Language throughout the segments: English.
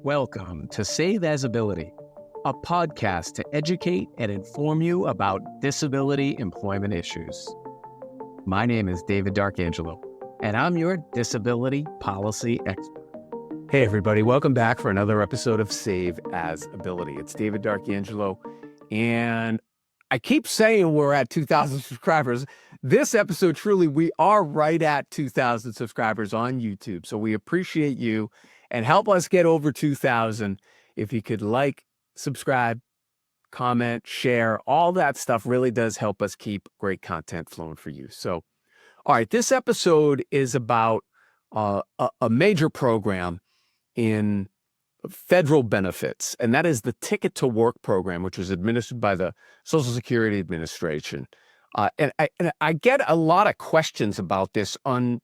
Welcome to Save As Ability, a podcast to educate and inform you about disability employment issues. My name is David D'Arcangelo, and I'm your disability policy expert. Hey everybody, welcome back for another episode of Save As Ability. It's David D'Arcangelo, and I keep saying we're at 2,000 subscribers. This episode, truly, we are right at 2,000 subscribers on YouTube, so we appreciate you. And help us get over 2,000. If you could like, subscribe, comment, share, all that stuff really does help us keep great content flowing for you. So, all right, this episode is about a major program in federal benefits, and that is the Ticket to Work program, which was administered by the Social Security Administration. And I get a lot of questions about this on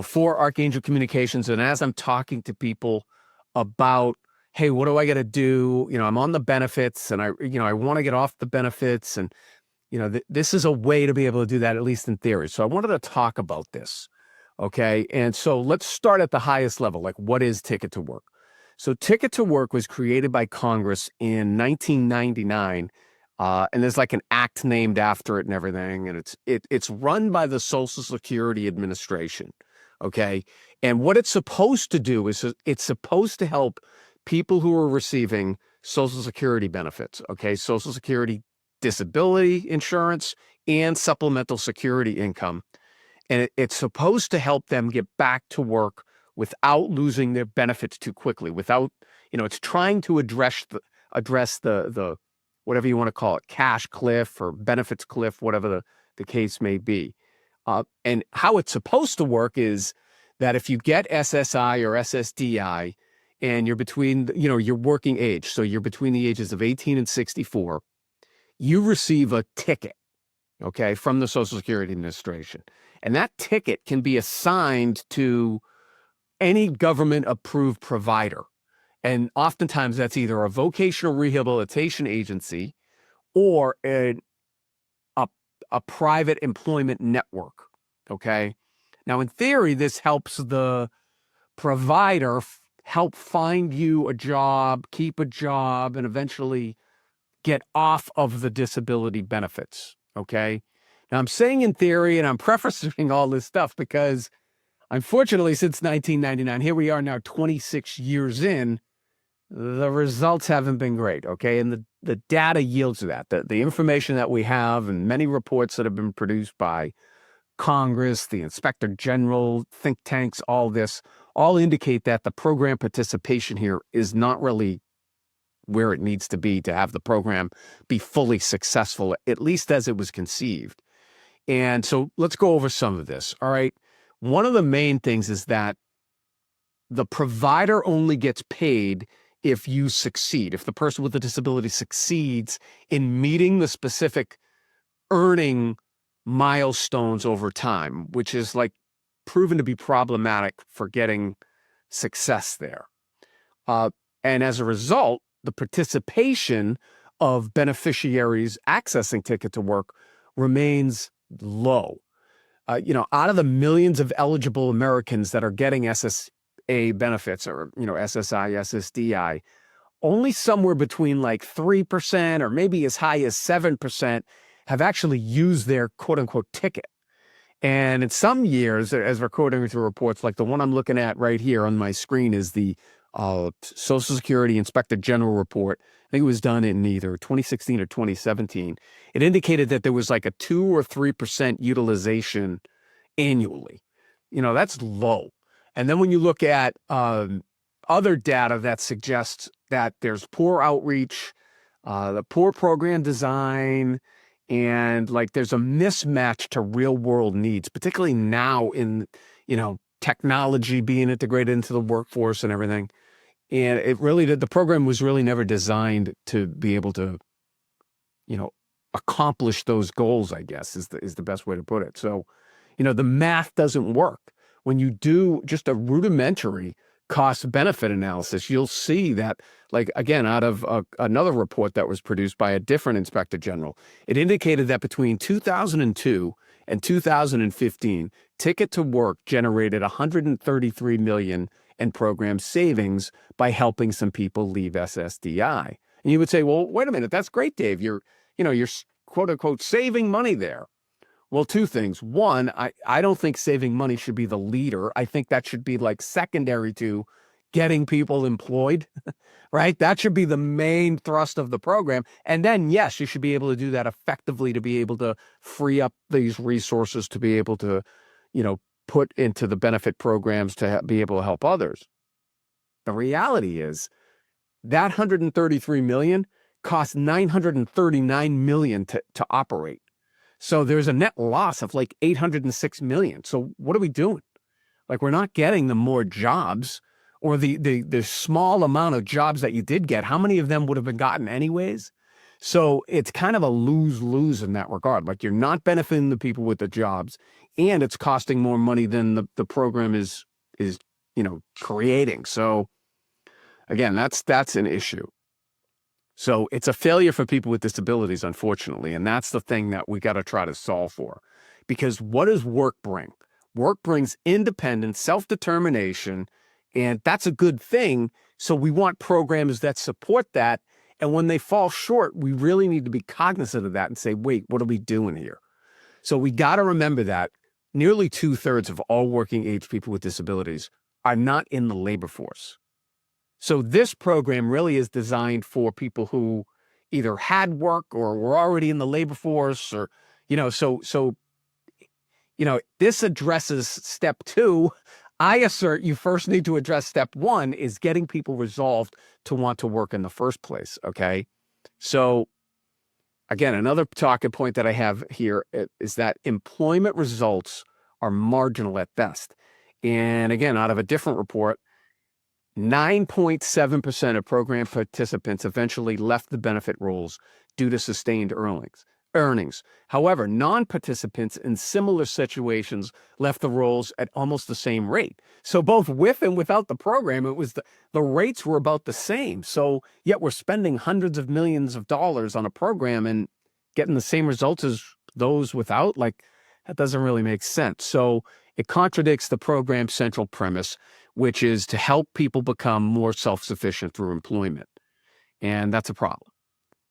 for Archangel Communications. And as I'm talking to people about, hey, what do I got to do? I'm on the benefits and I want to get off the benefits. And, this is a way to be able to do that, at least in theory. So I wanted to talk about this. Okay. And so let's start at the highest level. Like, what is Ticket to Work? So Ticket to Work was created by Congress in 1999. And there's like an act named after it and everything. And it's run by the Social Security Administration. Okay. And what it's supposed to do is it's supposed to help people who are receiving Social Security benefits. Okay. Social Security disability insurance and supplemental security income. And it's supposed to help them get back to work without losing their benefits too quickly, without, it's trying to address the whatever you want to call it, cash cliff or benefits cliff, whatever the case may be. And how it's supposed to work is that if you get SSI or SSDI and you're between, your working age, so you're between the ages of 18 and 64, you receive a ticket, okay, from the Social Security Administration. And that ticket can be assigned to any government-approved provider. And oftentimes that's either a vocational rehabilitation agency or a private employment network, okay? Now, in theory, this helps the provider help find you a job, keep a job, and eventually get off of the disability benefits, okay? Now, I'm saying in theory, and I'm prefacing all this stuff because, unfortunately, since 1999, here we are now 26 years in, the results haven't been great, okay? And the data yields that. The information that we have and many reports that have been produced by Congress, the Inspector General, think tanks, all this, all indicate that the program participation here is not really where it needs to be to have the program be fully successful, at least as it was conceived. And so let's go over some of this, all right? One of the main things is that the provider only gets paid if you succeed, if the person with the disability succeeds in meeting the specific earning milestones over time, which is like proven to be problematic for getting success there. And as a result, the participation of beneficiaries accessing Ticket to Work remains low. Out of the millions of eligible Americans that are getting SSA benefits or, SSI, SSDI, only somewhere between like 3% or maybe as high as 7% have actually used their quote unquote ticket. And in some years, as we're quoting through reports, like the one I'm looking at right here on my screen is the Social Security Inspector General report. I think it was done in either 2016 or 2017. It indicated that there was like a 2 or 3% utilization annually. That's low. And then when you look at other data that suggests that there's poor outreach, the poor program design, and like there's a mismatch to real world needs, particularly now in, technology being integrated into the workforce and everything. And the program was really never designed to be able to, accomplish those goals, I guess, is the best way to put it. So, the math doesn't work. When you do just a rudimentary cost benefit analysis, you'll see that, like, again, out of another report that was produced by a different Inspector General, it indicated that between 2002 and 2015, Ticket to Work generated $133 million and program savings by helping some people leave SSDI. And you would say, well, wait a minute, that's great, Dave. You're quote unquote saving money there. Well, two things. One, I don't think saving money should be the leader. I think that should be like secondary to getting people employed, right? That should be the main thrust of the program. And then, yes, you should be able to do that effectively to be able to free up these resources to be able to, put into the benefit programs to be able to help others. The reality is that 133 million costs 939 million to operate. So there's a net loss of like 806 million. So what are we doing? Like, we're not getting the more jobs, or the small amount of jobs that you did get. How many of them would have been gotten anyways? So it's kind of a lose-lose in that regard. Like, you're not benefiting the people with the jobs, and it's costing more money than the program is creating. So again, that's an issue. So it's a failure for people with disabilities, unfortunately, and that's the thing that we got to try to solve for. Because what does work bring? Work brings independence, self-determination, and that's a good thing. So we want programs that support that. And when they fall short, we really need to be cognizant of that and say, wait, what are we doing here? So we got to remember that nearly 2/3 of all working age people with disabilities are not in the labor force. So this program really is designed for people who either had work or were already in the labor force, or, this addresses step 2. I assert you first need to address step 1, is getting people resolved to want to work in the first place. Okay. So again, another talking point that I have here is that employment results are marginal at best. And again, out of a different report, 9.7% of program participants eventually left the benefit rolls due to sustained earnings. However, non-participants in similar situations left the rolls at almost the same rate. So both with and without the program, it was the rates were about the same. So yet we're spending hundreds of millions of dollars on a program and getting the same results as those without. Like, that doesn't really make sense. So it contradicts the program's central premise, which is to help people become more self-sufficient through employment. And that's a problem.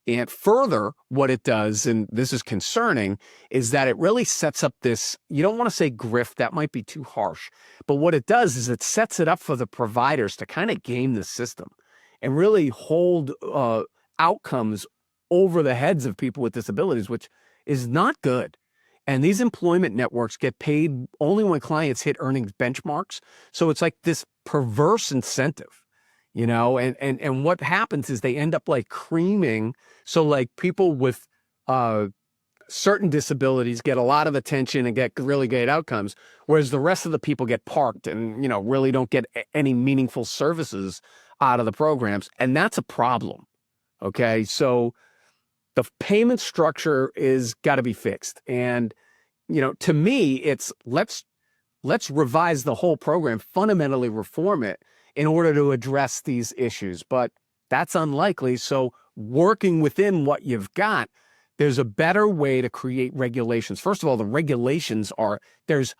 And further, what it does, and this is concerning, is that it really sets up this, you don't want to say grift, that might be too harsh, but what it does is it sets it up for the providers to kind of game the system and really hold outcomes over the heads of people with disabilities, which is not good. And these employment networks get paid only when clients hit earnings benchmarks. So it's like this perverse incentive, and what happens is they end up like creaming. So like people with certain disabilities get a lot of attention and get really great outcomes, whereas the rest of the people get parked and, really don't get any meaningful services out of the programs. And that's a problem. Okay. So the payment structure is got to be fixed. And, to me, it's let's revise the whole program, fundamentally reform it in order to address these issues. But that's unlikely. So working within what you've got, there's a better way to create regulations. First of all, the regulations there's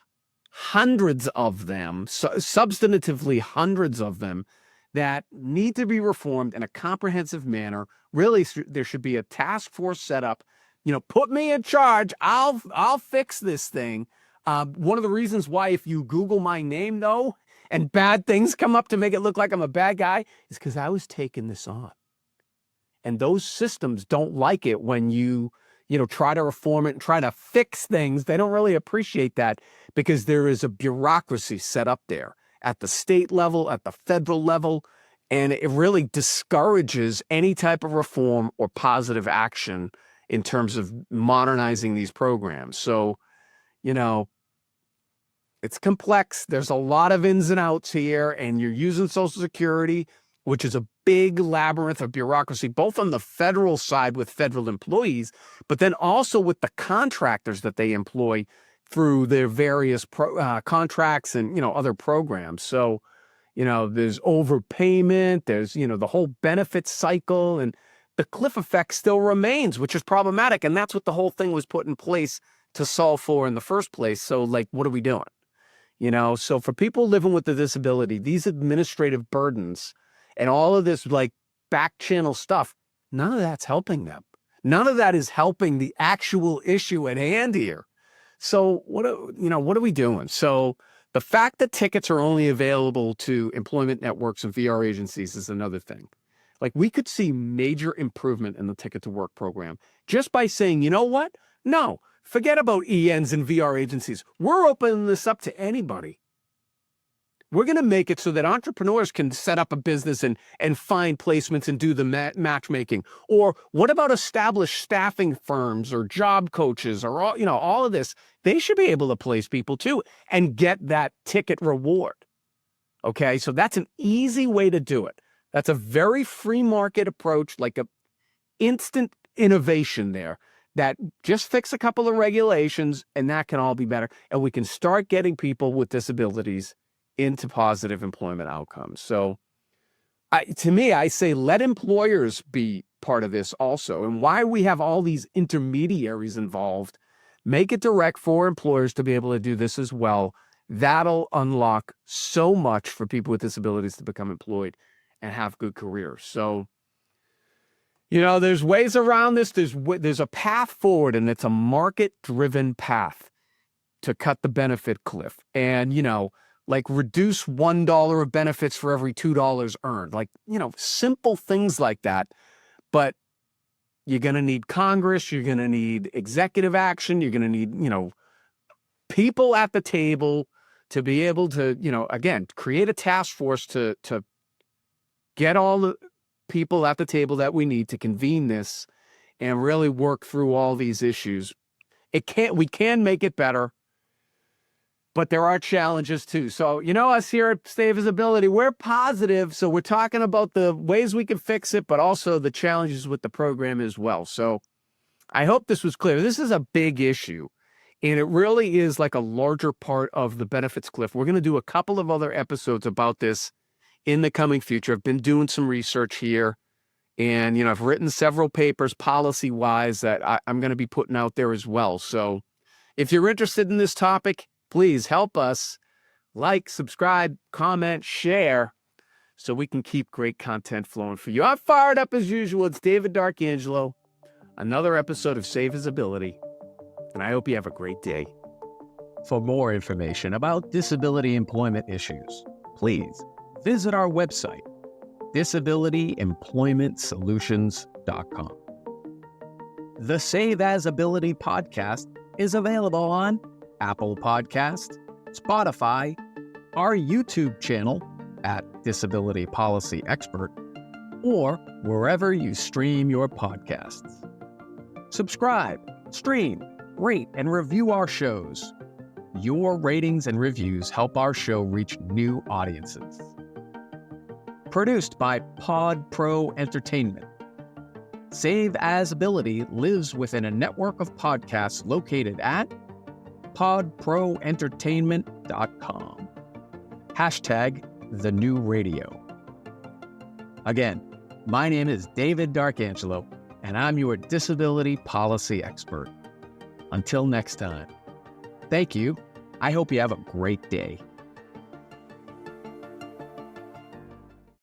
hundreds of them, substantively hundreds of them, that need to be reformed in a comprehensive manner. Really, there should be a task force set up. Put me in charge. I'll fix this thing. One of the reasons why, if you Google my name, though, and bad things come up to make it look like I'm a bad guy, is because I was taking this on. And those systems don't like it when you try to reform it and try to fix things. They don't really appreciate that, because there is a bureaucracy set up there at the state level, at the federal level, and it really discourages any type of reform or positive action in terms of modernizing these programs. So, it's complex. There's a lot of ins and outs here, and you're using Social Security, which is a big labyrinth of bureaucracy, both on the federal side with federal employees, but then also with the contractors that they employ through their various contracts and, other programs. So, there's overpayment, there's, the whole benefit cycle, and the cliff effect still remains, which is problematic. And that's what the whole thing was put in place to solve for in the first place. So, like, what are we doing? So for people living with a disability, these administrative burdens and all of this like back channel stuff, none of that's helping them. None of that is helping the actual issue at hand here. So what are we doing? So the fact that tickets are only available to employment networks and VR agencies is another thing. Like we could see major improvement in the Ticket to Work program just by saying, you know what? No, forget about ENs and VR agencies. We're opening this up to anybody. We're going to make it so that entrepreneurs can set up a business and find placements and do the matchmaking. Or what about established staffing firms or job coaches or all of this? They should be able to place people too and get that ticket reward. Okay, so that's an easy way to do it. That's a very free market approach, like a instant innovation there that just fix a couple of regulations and that can all be better. And we can start getting people with disabilities into positive employment outcomes. So to me, I say let employers be part of this also. And why we have all these intermediaries involved, make it direct for employers to be able to do this as well. That'll unlock so much for people with disabilities to become employed and have good careers. So, there's ways around this. There's a path forward, and it's a market-driven path to cut the benefit cliff. And, like reduce $1 of benefits for every $2 earned. Like, simple things like that. But you're going to need Congress. You're going to need executive action. You're going to need, people at the table to be able to, again, create a task force to get all the people at the table that we need to convene this and really work through all these issues. We can make it better, but there are challenges too. So, us here at Stay Visibility, we're positive. So we're talking about the ways we can fix it, but also the challenges with the program as well. So I hope this was clear. This is a big issue, and it really is like a larger part of the benefits cliff. We're going to do a couple of other episodes about this in the coming future. I've been doing some research here, and, I've written several papers policy-wise that I'm going to be putting out there as well. So if you're interested in this topic, please help us like, subscribe, comment, share, so we can keep great content flowing for you. I'm fired up as usual. It's David Darkangelo, another episode of Stay Visibility, and I hope you have a great day. For more information about disability employment issues, please visit our website, disabilityemploymentsolutions.com. The Save As Ability podcast is available on Apple Podcast, Spotify, our YouTube channel at Disability Policy Expert, or wherever you stream your podcasts. Subscribe, stream, rate, and review our shows. Your ratings and reviews help our show reach new audiences. Produced by Pod Pro Entertainment. Save As Ability lives within a network of podcasts located at podproentertainment.com. #TheNewRadio. Again, my name is David Darkangelo, and I'm your disability policy expert. Until next time, thank you. I hope you have a great day.